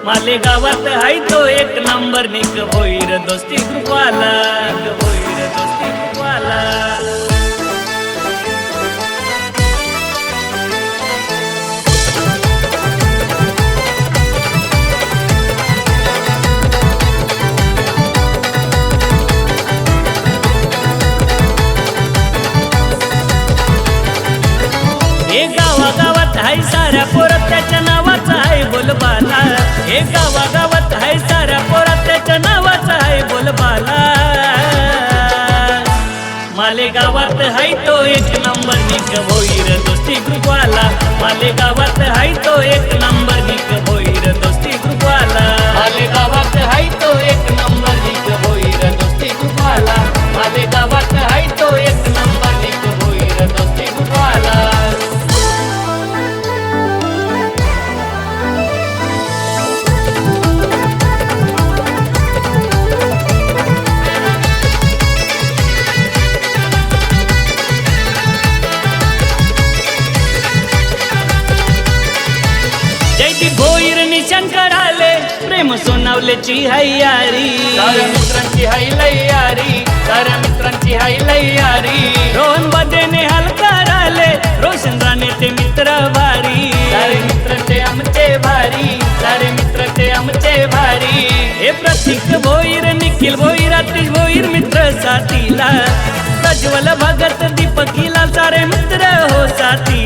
माले गावात हाय तो एक नंबर निक भोईर दोस्ती ग्रुपवाला भोईर दोस्ती ग्रुपवाला हे गावागावात हाय साऱ्या पोरात त्याच्या नावाचा हाय बोलबाला हे गावागावात हाय साऱ्या पोरात त्याच्या नावाचा हाय बोलबाला माले गावात हाय तो एक नंबर निक भोईर दोस्ती ग्रुपवाला माले गावात हाय तो एक नंबर निक भोईर दोस्ती ग्रुपवाला माले गावात हाय तो एक नंबर निक भोईर दोस्ती ग्रुपवाला माले गावात हाय तो एक नंबर निक भोईर दोस्ती ग्रुपवाला जयती भोईर निशंकर आले प्रेम सोनावल्याची हय्यारी साऱ्या मित्रांची हाय लय्यारी साऱ्या मित्रांची हाय लय्यारी रोहन बदेने हलकार आले रोशन राणे ते मित्र भारी सारे मित्र ते आमचे भारी सारे मित्र ते आमचे भारी हे प्रतीक भोईर निखिल भोईर आतिश भोईर मित्र साथीला प्रज्वल भगत दीपकीला सारे मित्र हो साथी